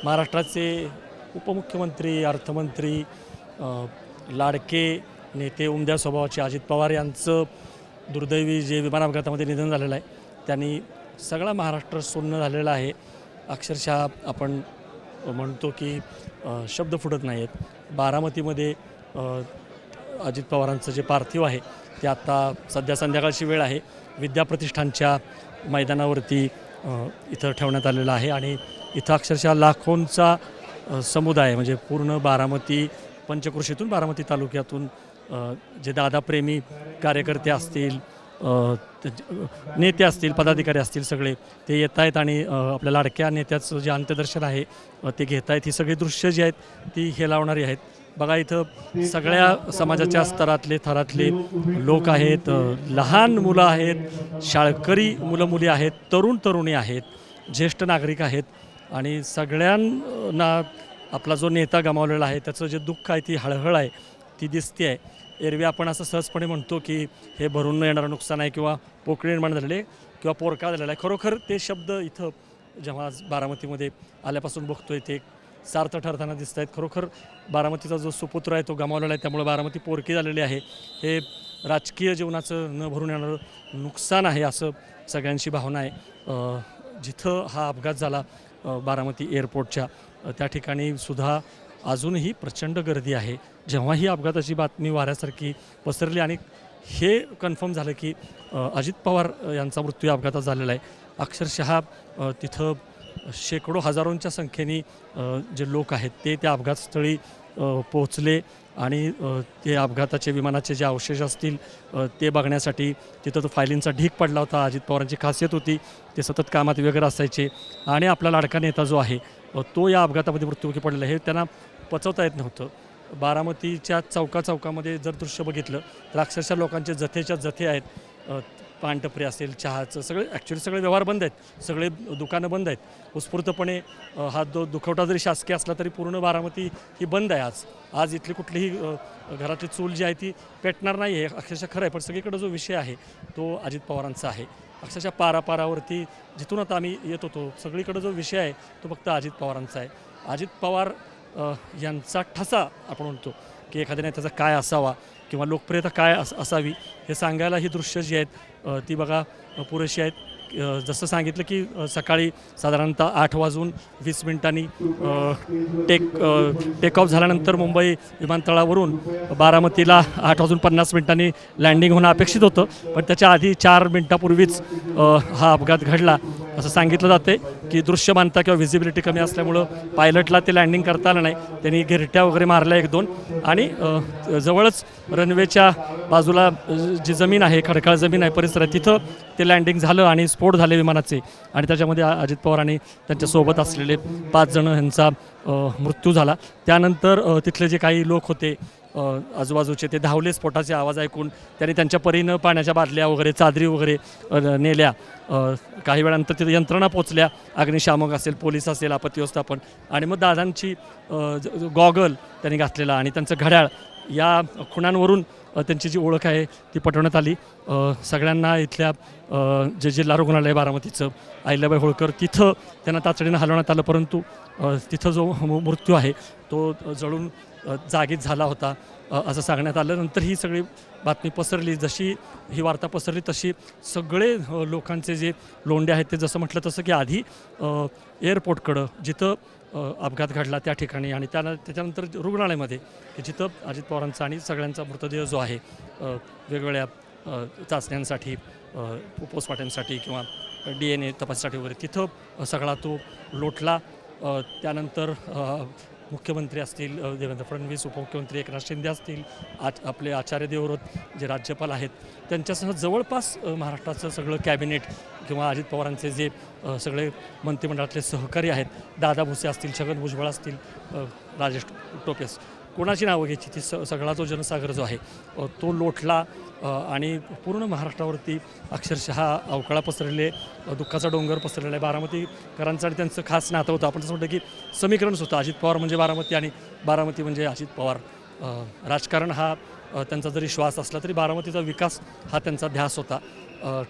महाराष्ट्राचे उपमुख्यमंत्री, अर्थमंत्री, लाडके नेते, उमद्या स्वभावाचे अजित पवार यांचं दुर्दैवी जे विमान अपघातामध्ये निधन झालेलं आहे, त्यांनी सगळा महाराष्ट्र सुन्न झालेला आहे. अक्षरशः आपण म्हणतो की शब्द फुटत नाहीत. बारामतीमध्ये अजित पवारांचं जे पार्थिव आहे ते आता सध्या संध्याकाळची वेळ आहे, विद्याप्रतिष्ठानच्या मैदानावरती इथं ठेवण्यात आलेलं आहे. आणि इथं अक्षरशः लाखोंचा समुदाय, म्हणजे पूर्ण बारामती पंचक्रोशीतून, बारामती तालुक्यातून जे दादाप्रेमी कार्यकर्ते असतील, नेते असतील, पदाधिकारी असतील, सगळे ते येत आहेत आणि आपल्या लाडक्या नेत्याचं जे अंत्यदर्शन आहे ते घेत आहेत. ही सगळी दृश्य जी आहेत ती हेलावणारी आहेत. बघा, इथं सगळ्या समाजाच्या स्तरातले थरातले लोक आहेत, लहान मुलं आहेत, शाळकरी मुलं मुली आहेत, तरुण तरुणी आहेत, ज्येष्ठ नागरिक आहेत. आणि सगळ्यांना आपला जो नेता गमावलेला आहे त्याचं जे दुःख आहे, ती हळहळ आहे, ती दिसते आहे. एरवी आपण असं सहजपणे म्हणतो की हे भरून न येणारं नुकसान आहे किंवा पोकळी निर्माण झालेले किंवा पोरका झालेला आहे. खरोखर ते शब्द इथं जेव्हा आज बारामतीमध्ये आल्यापासून बघतोय ते सार्थ ठरताना दिसत आहेत. खरोखर बारामतीचा जो सुपुत्र आहे तो गमावलेला आहे, त्यामुळे बारामती पोरकी झालेली आहे. हे राजकीय जीवनाचं न भरून येणारं नुकसान आहे असं सगळ्यांची भावना आहे. जिथं हा अपघात झाला बारामती एअरपोर्टच्या, त्या ठिकाणी सुद्धा अजूनही प्रचंड गर्दी आहे. जेव्हा ही अपघाताची बातमी वाऱ्यासारखी पसरली आणि हे कन्फर्म झालं की अजित पवार यांचा मृत्यू अपघातात झालेला आहे, अक्षरशः तिथं शेकडो हजारोंच्या संख्येने जे लोक आहेत ते त्या अपघातस्थळी पोहोचले आणि ते अपघाताचे विमानाचे जे अवशेष असतील ते बघण्यासाठी तिथं तो फायलींचा ढीग पडला होता. अजित पवारांची खासियत होती, ते सतत कामात वगैरे असायचे आणि आपला लाडका नेता जो आहे तो या अपघातामध्ये मृत्युमुखी पडलेला आहे. हे त्यांना पचवता येत नव्हतं. बारामतीच्या चौकामध्ये जर दृश्य बघितलं तर अक्षरशः लोकांचे जथेच्या जथे आहेत. पानटपरी असेल, चहाचं, सगळे ॲक्च्युली सगळे व्यवहार बंद आहेत, सगळे दुकानं बंद आहेत. उत्स्फूर्तपणे हा दुखवटा जरी शासकीय असला तरी पूर्ण बारामती ही बंद आहे. आज इथली कुठलीही घरातली चूल जी आहे ती पेटणार नाही आहे, अक्षरशः खरं आहे. पण सगळीकडे जो विषय आहे तो अजित पवारांचा आहे. अक्षरशः पारावरती जिथून आता आम्ही येत होतो सगळीकडे जो विषय आहे तो फक्त अजित पवारांचा आहे. अजित पवार यांचा ठसा आपण म्हणतो की एखाद्या नेत्याचा काय असावा किंवा लोकप्रियता काय असावी हे सांगायला ही दृश्य जी आहेत ती बघा पुरेशी आहेत. जसं सांगितलं की सकाळी साधारणतः 8:20 टेक ऑफ झाल्यानंतर मुंबई विमानतळावरून बारामतीला 8:50 लँडिंग होणं अपेक्षित होतं, पण त्याच्या आधी 4 मिनिटापूर्वीच हा अपघात घडला असं सांगितलं जाते. की दृश्यमानता किंवा व्हिजिबिलिटी कमी असल्यामुळं पायलटला ते लँडिंग करता आलं नाही. त्यांनी गिरट्या वगैरे मारल्या 1-2 आणि जवळच रनवेच्या बाजूला जी जमीन आहे, खडकाळ जमीन आहे परिसरात, तिथं ते लँडिंग झालं आणि स्फोट झाले विमानाचे. आणि त्याच्यामध्ये अजित पवार आणि त्यांच्यासोबत असलेले 5 जण यांचा मृत्यू झाला. त्यानंतर तिथले जे काही लोक होते आजूबाजूचे ते धावले स्फोटाचे आवाज ऐकून. त्यांनी त्यांच्या परीनं पाण्याच्या बादल्या वगैरे, चादरी वगैरे नेल्या. काही वेळानंतर तिथे यंत्रणा पोचल्या, अग्निशामक असेल, पोलीस असेल, आपत्ती व्यवस्थापन. आणि मग दादांची गॉगल त्यांनी घातलेला आणि त्यांचं घड्याळ, या खुणांवरून त्यांची जी ओळख आहे ती पटवण्यात आली. सगळ्यांना इथल्या जे जिल्हा रुग्णालय बारामतीचं अहिल्याबाई होळकर तिथं त्यांना तातडीनं हलवण्यात आलं, परंतु तिथं जो मृत्यू आहे तो जळून जागीच झाला होता असं सांगण्यात आलं. नंतर ही सगळी बातमी पसरली. जशी ही वार्ता पसरली तशी सगळे लोकांचे जे लोंढे आहेत ते जसं म्हटलं तसं की आधी एअरपोर्टकडं जिथं अपघात घडला त्या ठिकाणी आणि त्याच्यानंतर रुग्णालयामध्ये की जिथं अजित पवारांचा आणि सगळ्यांचा मृतदेह जो आहे वेगवेगळ्या चाचण्यांसाठी, पोस्टमॉर्टमसाठी किंवा DNA तपासासाठी वगैरे तिथं सगळा तो लोटला. त्यानंतर मुख्यमंत्री असतील देवेंद्र फडणवीस, उपमुख्यमंत्री एकनाथ शिंदे असतील, आपले आचार्य देवव्रत जे राज्यपाल आहेत, त्यांच्यासह जवळपास महाराष्ट्राचं सगळं कॅबिनेट किंवा अजित पवारांचे जे सगळे मंत्रिमंडळातले सहकारी आहेत, दादा भुसे असतील, छगन भुजबळ असतील, राजेश टोपे, कोणाची नावं घ्यायची ती सगळा जो जनसागर जो आहे तो लोटला. आणि पूर्ण महाराष्ट्रावरती अक्षरशः अवकाळा पसरलेले, दुःखाचा डोंगर पसरलेला आहे. बारामतीकरांचं आणि त्यांचं खास नातं होतं. आपण तसं म्हटलं की समीकरणच होतं, अजित पवार म्हणजे बारामती आणि बारामती म्हणजे अजित पवार. राजकारण हा त्यांचा जरी श्वास असला तरी बारामतीचा विकास हा त्यांचा ध्यास होता.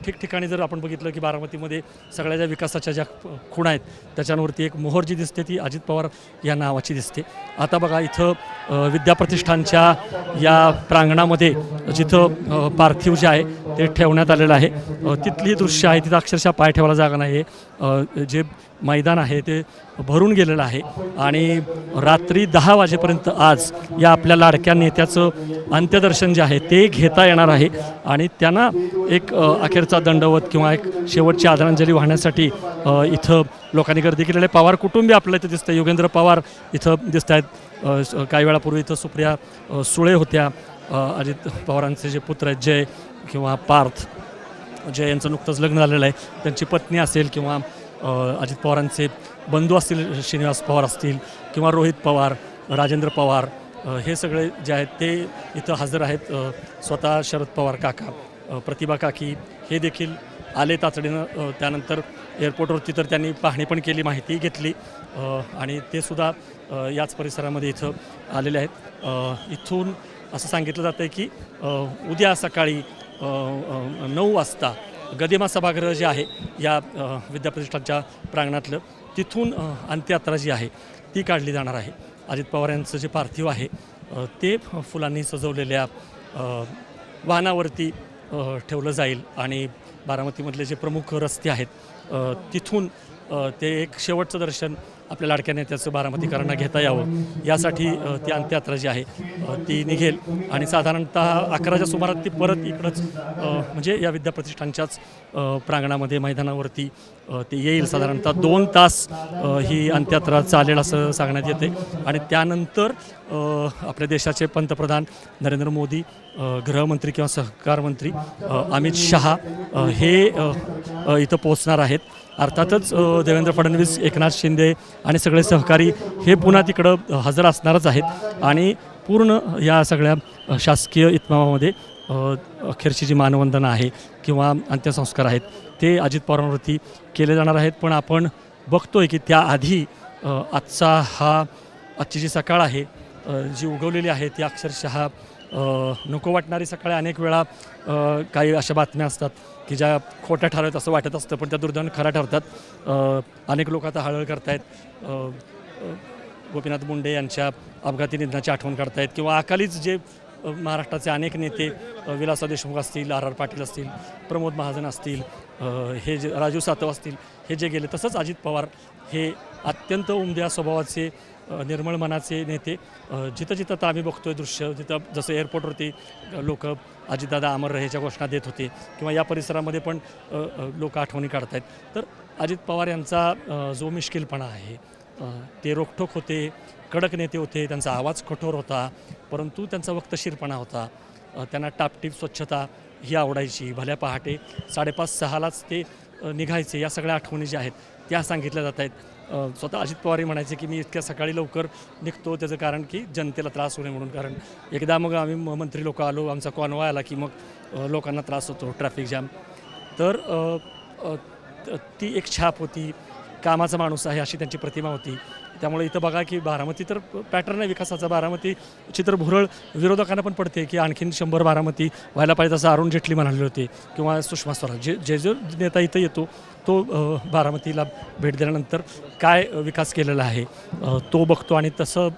ठिकठिकाणी जर आपण बघितलं की बारामतीमध्ये सगळ्या ज्या विकासाच्या ज्या खुणा आहेत त्याच्यावरती एक मोहर जी दिसते ती अजित पवार या नावाची दिसते. आता बघा इथं विद्याप्रतिष्ठानच्या या प्रांगणामध्ये जिथं पार्थिव जे आहे ते ठेवण्यात आलेलं आहे तिथली दृश्य आहे. तिथं अक्षरशः पाय ठेवायला जागा नाही आहे. जे मैदान आहे ते भरून गेलेलं आहे आणि रात्री 10 वाजेपर्यंत आज या आपल्या लाडक्या नेत्याचं अंत्यदर्शन जे आहे ते घेता येणार आहे आणि त्यांना एक अखेरचा दंडवत किंवा एक शेवटची आदरांजली वाहण्यासाठी इथं लोकांनी गर्दी केलेली आहे. पवार कुटुंबी आपल्याला इथं दिसतं. योगेंद्र पवार इथं दिसत आहेत. काही वेळापूर्वी इथं सुप्रिया सुळे होत्या. अजित पवारांचे जे पुत्र आहेत जय किंवा पार्थ, जय यांचं नुकतंच लग्न झालेलं आहे. त्यांची पत्नी असेल किंवा अजित पवारांचे बंधू असतील, श्रीनिवास पवार असतील किंवा रोहित पवार, राजेंद्र पवार, हे सगळे जे आहेत ते इथं हजर आहेत. स्वतः शरद पवार काका, प्रतिभा काकी हे देखील आले तातडीनं. त्यानंतर एअरपोर्टवरती तर त्यांनी पाहणी पण केली, माहिती घेतली आणि ते सुद्धा याच परिसरामध्ये इथं आलेले आहेत. इथून असं सांगितलं जातं आहे की उद्या सकाळी 9 वाजता गदिमा सभागृह जे आहे या विद्याप्रतिष्ठानच्या प्रांगणातलं तिथून अंत्ययात्रा जी आहे ती काढली जाणार आहे. अजित पवार यांचं जे पार्थिव आहे ते फुलांनी सजवलेल्या वाहनावरती ठेवलं जाईल आणि बारामतीमधले जे प्रमुख रस्ते आहेत तिथून ते एक शेवटचं दर्शन आपल्या लाडक्या नेत्याचं बारामतीकरांना घेता यावं यासाठी ती अंत्ययात्रा जी आहे ती निघेल आणि साधारणतः 11च्या सुमारात ती परत इकडंच म्हणजे या विद्याप्रतिष्ठानच्याच प्रांगणामध्ये मैदानावरती ते येईल. साधारणतः 2 तास ही अंत्ययात्रा चालेल असं सांगण्यात येते आणि त्यानंतर आपल्या देशाचे पंतप्रधान नरेंद्र मोदी, गृहमंत्री किंवा सहकार मंत्री अमित शहा हे इथं पोहोचणार आहेत. अर्थातच देवेंद्र फडणवीस, एकनाथ शिंदे आणि सगळे सहकारी हे पुन्हा तिकडं हजर असणारच आहेत आणि पूर्ण या सगळ्या शासकीय इतमामामध्ये अखेरची जी मानवंदना आहे किंवा अंत्यसंस्कार आहेत ते अजित पवारांवरती केले जाणार आहेत. पण आपण बघतोय की त्याआधी आजची जी सकाळ आहे जी उगवलेली आहे ती अक्षरशः नको वाटणारी सकाळी. अनेक वेळा काही अशा बातम्या असतात की ज्या खोट्या ठरवत असं वाटत असतं पण त्या दुर्दैवाने खऱ्या ठरतात. अनेक लोक आता हळहळ करतायत, गोपीनाथ मुंडे यांच्या अपघाती निधनाची आठवण काढतायत किंवा अकालीच जे महाराष्ट्राचे अनेक नेते विलासराव देशमुख असतील, आर पाटील असतील, प्रमोद महाजन असतील, हे जे राजू सातव असतील, हे जे गेले. तसंच अजित पवार हे अत्यंत उमद्या स्वभावाचे निर्मळ मनाचे नेते. जिथं जिथं आता आम्ही बघतोय दृश्य, जिथं जसं एअरपोर्टवरती लोक अजितदादा अमर रहेच्या घोषणा देत होते किंवा या परिसरामध्ये पण लोक आठवणी काढत आहेत. तर अजित पवार यांचा जो मिश्किलपणा आहे ते रोखठोक होते, कडक नेते होते, त्यांचा आवाज कठोर होता परंतु त्यांचा वक्तशीरपणा होता. त्यांना टापटीप स्वच्छता ही आवडायची. भल्या पहाटे 5:30-6लाच ते निघायचे. या सगळ्या आठवणी ज्या आहेत त्या सांगितल्या जात आहेत. स्वतः अजित पवारही म्हणायचे की मी इतक्या सकाळी लवकर निघतो त्याचं कारण की जनतेला त्रास होणे म्हणून. कारण एकदा मग आम्ही मंत्री लोक आलो, आमचा कॉन्वॉय आला की मग लोकांना त्रास होतो, ट्रॅफिक जॅम. तर ती एक छाप होती, कामाचा माणूस आहे अशी त्यांची प्रतिमा होती. त्यामुळे इथं बघा की बारामती तर पॅटर्न आहे विकासाचा. बारामतीची तर भुरळ विरोधकांना पण पडते की आणखीन 100 बारामती व्हायला पाहिजे असं अरुण जेटली म्हणाले होते किंवा सुषमा स्वराज. जो नेता इथं येतो तो बारामतीला भेट दिल्यानंतर काय विकास केलेला आहे तो बघतो आणि तसं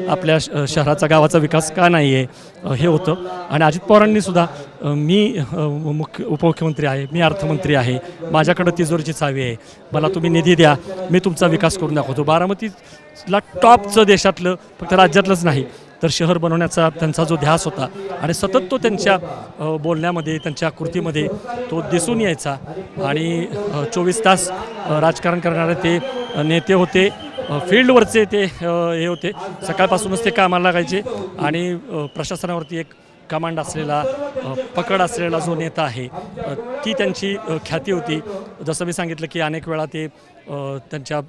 आपल्या शहराचा गावाचा विकास का नाही आहे हे होतं. आणि अजित पवारांनीसुद्धा मी उपमुख्यमंत्री आहे, मी अर्थमंत्री आहे, माझ्याकडं तिजोरीची चावी आहे, मला तुम्ही निधी द्या, मी तुमचा विकास करून दाखवतो. बारामतीला टॉपचं देशातलं फक्त राज्यातलंच नाही तर शहर बनवण्याचा त्यांचा जो ध्यास होता आणि सतत तो त्यांच्या बोलण्यामध्ये त्यांच्या कृतीमध्ये तो दिसून यायचा. आणि 24 तास राजकारण करणारे ते नेते होते, फील्डवरचे ते हे होते. सकाळपासूनच ते कामाला लागायचे आणि प्रशासनावरती एक कमांड असलेला, पकड असलेला जो नेता आहे ती त्यांची ख्याती होती. जसं मी सांगितलं की अनेक वेळा ते त्यांच्या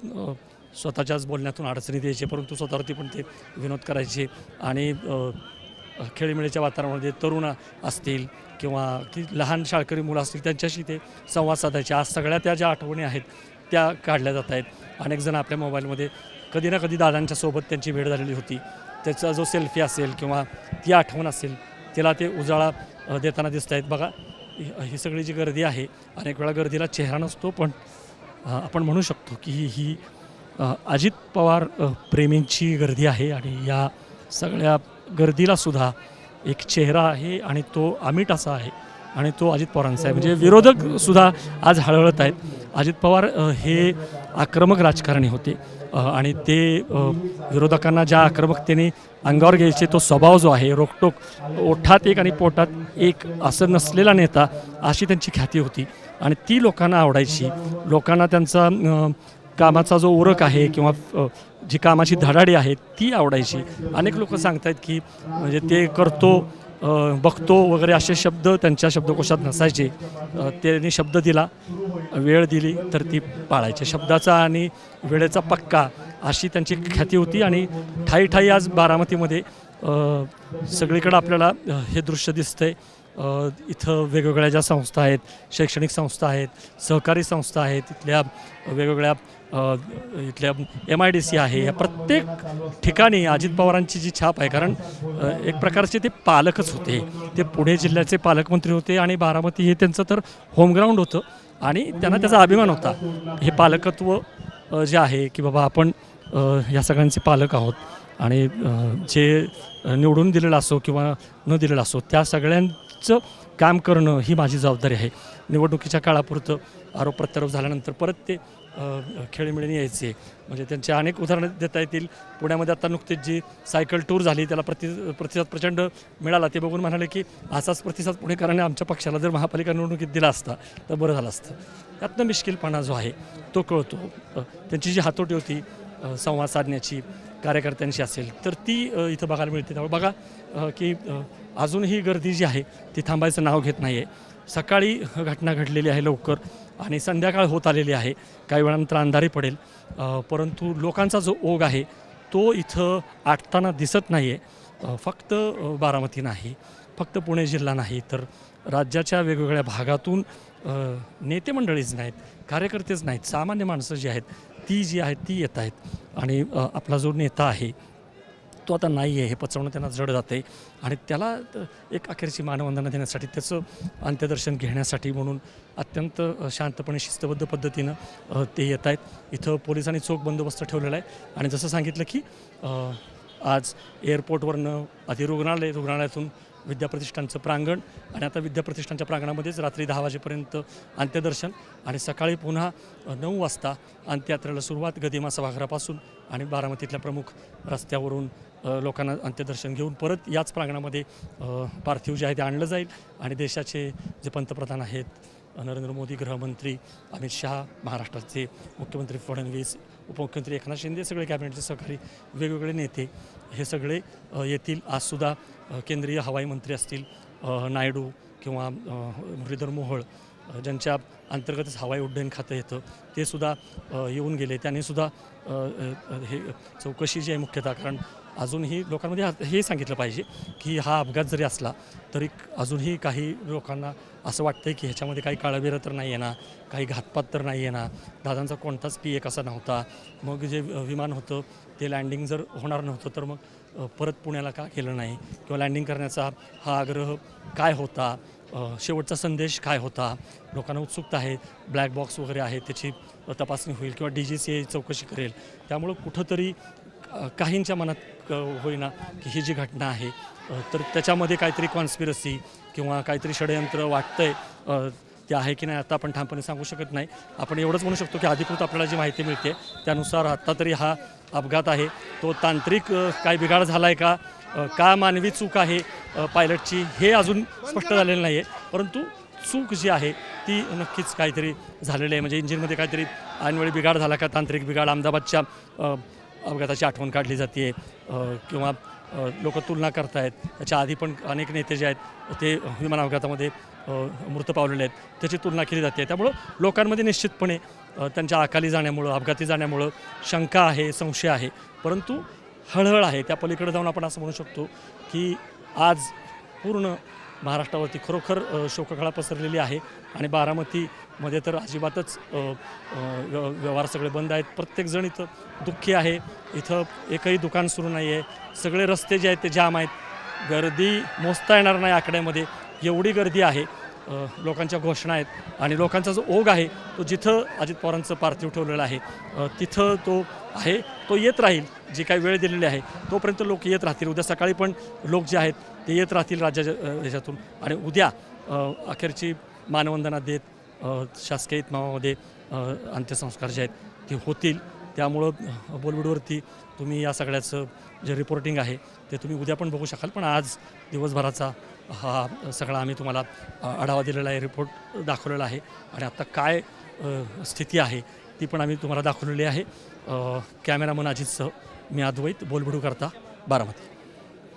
स्वतःच्याच बोलण्यातून अडचणी द्यायचे परंतु स्वतःवरती पण ते विनोद करायचे. आणि खेळीमेळीच्या वातावरणामध्ये तरुण असतील किंवा की लहान शाळकरी मुलं असतील त्यांच्याशी ते संवाद साधायचे. आज सगळ्या त्या ज्या आठवणी आहेत त्या काढल्या जात आहेत. अनेक जण आपल्या मोबाईलमध्ये कधी ना कधी दादांच्या सोबत त्यांची भेट झालेली होती, त्याचा जो सेल्फी असेल किंवा ती आठवण असेल तिला ते उजाळा देताना दिसत आहेत. बघा ही सगळी जी गर्दी आहे, अनेक वेळा गर्दीला चेहरा नसतो, पण आपण म्हणू शकतो की ही अजित पवार प्रेमींची गर्दी आहे आणि या सगळ्या गर्दीलासुद्धा एक चेहरा आहे आणि तो अमिट असा आहे आणि तो अजित पवारांचा आहे. म्हणजे विरोधकसुद्धा आज हळहळत आहेत. अजित पवार हे आक्रमक राजकारणी होते आणि ते विरोधकांना ज्या आक्रमकतेने अंगावर घ्यायचे तो स्वभाव जो आहे, रोकटोक, ओठात एक आणि पोटात एक असं नसलेला नेता, अशी त्यांची ख्याती होती आणि ती लोकांना आवडायची. लोकांना त्यांचा कामाचा जो उरक आहे किंवा जी कामाची धडाडी आहे ती आवडायची. अनेक लोक सांगतायत की म्हणजे ते करतो, बघतो वगैरे असे शब्द त्यांच्या शब्दकोशात नसायचे. त्यांनी शब्द दिला, वेळ दिली तर ती पाळायचे. शब्दाचा आणि वेळेचा पक्का अशी त्यांची ख्याती होती आणि ठाई ठाई आज बारामतीमध्ये सगळीकडं आपल्याला हे दृश्य दिसतंय. इथं वेगवेगळ्या ज्या संस्था आहेत, शैक्षणिक संस्था आहेत, सहकारी संस्था आहेत, इथल्या वेगवेगळ्या इथल्या MIDC आहे, या प्रत्येक ठिकाणी अजित पवारांची जी छाप आहे. कारण एक प्रकारचे ते पालकच होते. ते पुणे जिल्ह्याचे पालकमंत्री होते आणि बारामती हे त्यांचं तर होमग्राऊंड होतं आणि त्यांना त्याचा अभिमान होता. हे पालकत्व जे आहे की बाबा आपण या सगळ्यांचे पालक आहोत आणि जे निवडून दिलेलं असो किंवा न दिलेलं असो त्या सगळ्यांचं काम करणं ही माझी जबाबदारी आहे. निवडणुकीच्या काळापुरतं आरोप प्रत्यारोप झाल्यानंतर परत ते खेळीमेळीने यायचे. म्हणजे त्यांचे अनेक उदाहरणं देता येतील. पुण्यामध्ये आता नुकतीच जी सायकल टूर झाली त्याला प्रतिसाद प्रचंड मिळाला. ते बघून म्हणाले की असाच प्रतिसाद पुणेकरांनी आमच्या पक्षाला जर महापालिका निवडणुकीत दिला असता तर बरं झालं असतं. त्यातनं मिश्किलपणा जो आहे तो कळतो. त्यांची जी हातोटी होती संवाद साधण्याची कार्यकर्त्यांशी असेल तर ती इथं बघायला मिळते. त्यामुळे बघा की अजूनही गर्दी जी आहे ती थांबायचं नाव घेत नाही आहे. सकाळी घटना घडलेली आहे लवकर आणि संध्याकाळ होत आलेली आहे. काही वेळानंतर अंधारी पडेल, परंतु लोकांचा जो ओघ आहे तो इथं आटताना दिसत नाही आहे. फक्त बारामती नाही, फक्त पुणे जिल्हा नाही, तर राज्याच्या वेगवेगळ्या भागातून नेते मंडळीच नाहीत, कार्यकर्तेच नाहीत, सामान्य माणसं जी आहेत ती जी आहेत ती येत आहेत आणि आपला जो नेता आहे तो आता नाही आहे हे पचवणं त्यांना जड जातं आहे आणि त्याला एक अखेरची मानवंदना देण्यासाठी त्याचं अंत्यदर्शन घेण्यासाठी म्हणून अत्यंत शांतपणे शिस्तबद्ध पद्धतीनं ते येत आहेत. इथं पोलिसांनी चोख बंदोबस्त ठेवलेला आहे आणि जसं सांगितलं की आज एअरपोर्टवरनं आधी रुग्णालयातून विद्याप्रतिष्ठानचं प्रांगण आणि आता विद्याप्रतिष्ठानच्या प्रांगणामध्येच रात्री 10 वाजेपर्यंत अंत्यदर्शन आणि सकाळी पुन्हा 9 वाजता अंत्ययात्रेला सुरुवात गदिमा सभागृहापासून आणि बारामतीतल्या प्रमुख रस्त्यावरून लोकांना अंत्यदर्शन घेऊन परत याच प्रांगणामध्ये पार्थिव जे आहे ते आणलं जाईल आणि देशाचे जे पंतप्रधान आहेत नरेंद्र मोदी, गृहमंत्री अमित शहा, महाराष्ट्राचे मुख्यमंत्री फडणवीस, उपमुख्यमंत्री एकनाथ शिंदे, सगळे कॅबिनेटचे सहकारी वेगवेगळे नेते हे सगळे येतील. आजसुद्धा केंद्रीय हवाई मंत्री असतील नायडू किंवा मुरलीधर मोहोळ ज्यांच्या अंतर्गतच हवाई उड्डयन खातं येतं ते सुद्धा येऊन गेले. त्यांनीसुद्धा हे चौकशी जी आहे मुख्यतः, कारण अजूनही लोकांमध्ये हे सांगितलं पाहिजे की हा अपघात जरी असला तरी अजूनही काही लोकांना असं वाटतं की ह्याच्यामध्ये काही काळबेरं तर नाही आहे ना, काही घातपात तर नाही आहे ना, दादांचा कोणताच PA कसा नव्हता, मग जे विमान होतं ते लँडिंग जर होणार नव्हतं तर मग परत पुण्याला का केलं नाही, किंवा लँडिंग करण्याचा हा आग्रह काय होता, शेवटचा संदेश काय होता. लोकांना उत्सुकता आहे. ब्लॅक बॉक्स वगैरे आहे त्याची तपासणी होईल किंवा DGCA चौकशी करेल. त्यामुळं कुठंतरी काहींच्या मनात होईना की ही जी घटना आहे तर त्याच्यामध्ये काहीतरी कॉन्स्पिरसी किंवा काहीतरी षडयंत्र वाटतंय ते आहे की नाही आता आपण ठामपणे सांगू शकत नाही. आपण एवढंच म्हणू शकतो की अधिकृत आपल्याला जी माहिती मिळते त्यानुसार आत्ता तरी हा अपघात आहे तो तांत्रिक काय बिघाड झाला आहे का मानवी चूक आहे पायलटची हे अजून स्पष्ट झालेलं नाही आहे. परंतु चूक जी आहे ती नक्कीच काहीतरी झालेली आहे. म्हणजे इंजिनमध्ये काहीतरी ऐनवेळी बिघाड झाला का, तांत्रिक बिघाड. अहमदाबादच्या अपघाताची आठवण काढली जाते किंवा लोक तुलना करतायत. त्याच्या आधी पण अनेक नेते जे आहेत ते विमान अपघातामध्ये मृत पावलेले आहेत त्याची तुलना केली जाते. त्यामुळं लोकांमध्ये निश्चितपणे त्यांच्या अकाली जाण्यामुळं, अपघाती जाण्यामुळं शंका आहे, संशय आहे, परंतु हळहळ आहे. त्या पलीकडे जाऊन आपण असं म्हणू शकतो की आज पूर्ण महाराष्ट्रावरती खरोखर शोककळा पसरलेली आहे आणि बारामतीमध्ये तर अजिबातच व्यवहार सगळे बंद आहेत. प्रत्येकजण इथं दुःखी आहे. इथं एकही दुकान सुरू नाही आहे. सगळे रस्ते जे आहेत ते जाम आहेत. गर्दी मोजता येणार नाही आकड्यामध्ये, एवढी गर्दी आहे लोकांच्या घोषणा आहेत आणि लोकांचा जो ओघ आहे तो जिथं अजित पवारांचं पार्थिव ठेवलेलं आहे तिथं तो आहे, तो येत राहील. जी काही वेळ दिलेली आहे तोपर्यंत लोक येत राहतील. उद्या सकाळी पण लोक जे आहेत ते येत राहतील राज्याच्या ह्याच्यातून आणि उद्या अखेरची मानवंदना देत शासकीय इतमामामध्ये अंत्यसंस्कार जे आहेत ते होतील. त्यामुळं बॉलिवूडवरती तुम्ही या सगळ्याचं जे रिपोर्टिंग आहे ते तुम्ही उद्या पण बघू शकाल. पण आज दिवसभराचा हा सगळा आम्ही तुम्हाला आढावा दिलेला आहे, रिपोर्ट दाखवलेला आहे आणि आत्ता काय स्थिती आहे ती पण आम्ही तुम्हाला दाखवलेली आहे. कॅमेरामन अजितसह मी अद्वैत, बोलबिडू करता, बारामती.